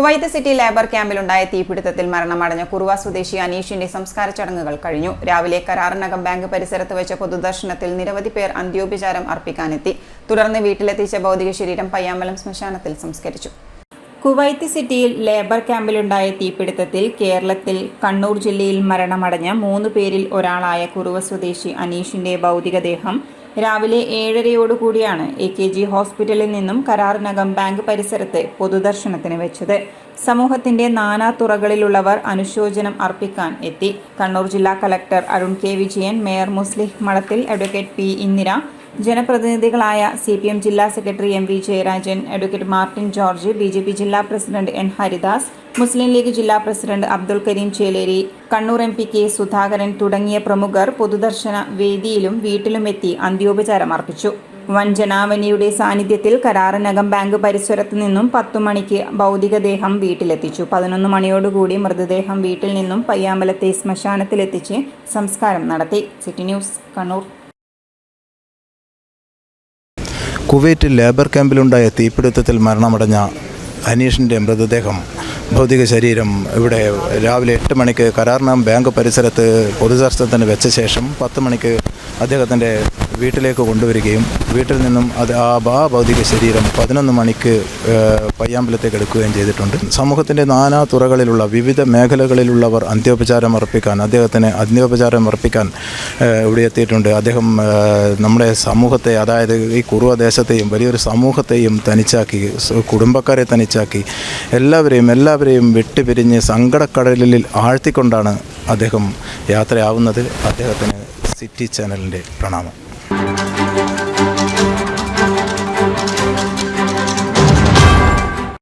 Kuwait city labour ക്യാമ്പിലുണ്ടായ തീപിടുത്തത്തിൽ മരണമടഞ്ഞ കുറുവ സ്വദേശി അനീഷിന്റെ സംസ്കാര ചടങ്ങുകൾ കഴിഞ്ഞു. രാവിലെ കരാറിനകം ബാങ്ക് പരിസരത്ത് വെച്ച പൊതുദർശനത്തിൽ നിരവധി പേർ അന്ത്യോപചാരം അർപ്പിക്കാനെത്തി. തുടർന്ന് വീട്ടിലെത്തിച്ച ഭൗതിക ശരീരം പയ്യാമ്പലം ശ്മശാനത്തിൽ സംസ്കരിച്ചു. കുവൈത്ത് സിറ്റിയിൽ ലേബർ ക്യാമ്പിലുണ്ടായ തീപിടുത്തത്തിൽ കേരളത്തിൽ കണ്ണൂർ ജില്ലയിൽ മരണമടഞ്ഞ 3 പേരിൽ ഒരാളായ കുറുവ സ്വദേശി അനീഷിന്റെ ഭൗതികദേഹം രാവിലെ 7:30 AKG ഹോസ്പിറ്റലിൽ നിന്നും കരാറിനകം ബാങ്ക് പരിസരത്ത് പൊതുദർശനത്തിന് വെച്ചത്. സമൂഹത്തിന്റെ നാനാതുറകളിലുള്ളവർ അനുശോചനം അർപ്പിക്കാൻ എത്തി. കണ്ണൂർ ജില്ലാ collector Arun K Vijayan, mayor Muslih Madathil, advocate P Indira, ജനപ്രതിനിധികളായ CPM ജില്ലാ secretary MV Jayarajan, advocate Martin George, BJP ജില്ലാ പ്രസിഡന്റ് N ഹരിദാസ്, മുസ്ലിം ലീഗ് ജില്ലാ president Abdul Kareem Cheleri, Kannur MP K Sudhakaran തുടങ്ങിയ പ്രമുഖർ പൊതുദർശന വേദിയിലും വീട്ടിലുമെത്തി അന്ത്യോപചാരം അർപ്പിച്ചു. വൻ ജനാവലിയുടെ സാന്നിധ്യത്തിൽ കരാറിനകം ബാങ്ക് പരിസരത്ത് നിന്നും 10 മണിക്ക് ഭൗതികദേഹം വീട്ടിലെത്തിച്ചു. 11 മണിയോടുകൂടി മൃതദേഹം വീട്ടിൽ നിന്നും പയ്യാമ്പലത്തെ ശ്മശാനത്തിലെത്തിച്ച് സംസ്കാരം നടത്തി. City news, Kannur. Kuwait labour ക്യാമ്പിലുണ്ടായ തീപിടുത്തത്തിൽ മരണമടഞ്ഞ അനീഷിൻ്റെ മൃതദേഹം ഭൗതിക ശരീരം ഇവിടെ രാവിലെ 8 മണിക്ക് കരാറിനകം ബാങ്ക് പരിസരത്ത് പൊതുദർശനത്തിന് വെച്ച ശേഷം 10 മണിക്ക് അദ്ദേഹത്തിൻ്റെ വീട്ടിലേക്ക് കൊണ്ടുവരികയും വീട്ടിൽ നിന്നും ആ ഭൗതിക ശരീരം 11 മണിക്ക് പയ്യാമ്പലത്തേക്ക് എടുക്കുകയും ചെയ്തിട്ടുണ്ട്. സമൂഹത്തിൻ്റെ നാനാ തുറകളിലുള്ള വിവിധ മേഖലകളിലുള്ളവർ അദ്ദേഹത്തിന് അന്ത്യോപചാരം അർപ്പിക്കാൻ ഇവിടെ എത്തിയിട്ടുണ്ട്. അദ്ദേഹം നമ്മുടെ സമൂഹത്തെ, അതായത് ഈ കുറുവ ദേശത്തെയും വലിയൊരു സമൂഹത്തെയും തനിച്ചാക്കി, കുടുംബക്കാരെ തനിച്ചാക്കി, എല്ലാവരെയും വിട്ടുപിരിഞ്ഞ് സങ്കടക്കടലിൽ ആഴ്ത്തിക്കൊണ്ടാണ് അദ്ദേഹം യാത്രയാവുന്നത്. അദ്ദേഹത്തിന് സിറ്റി ചാനലിൻ്റെ പ്രണാമം.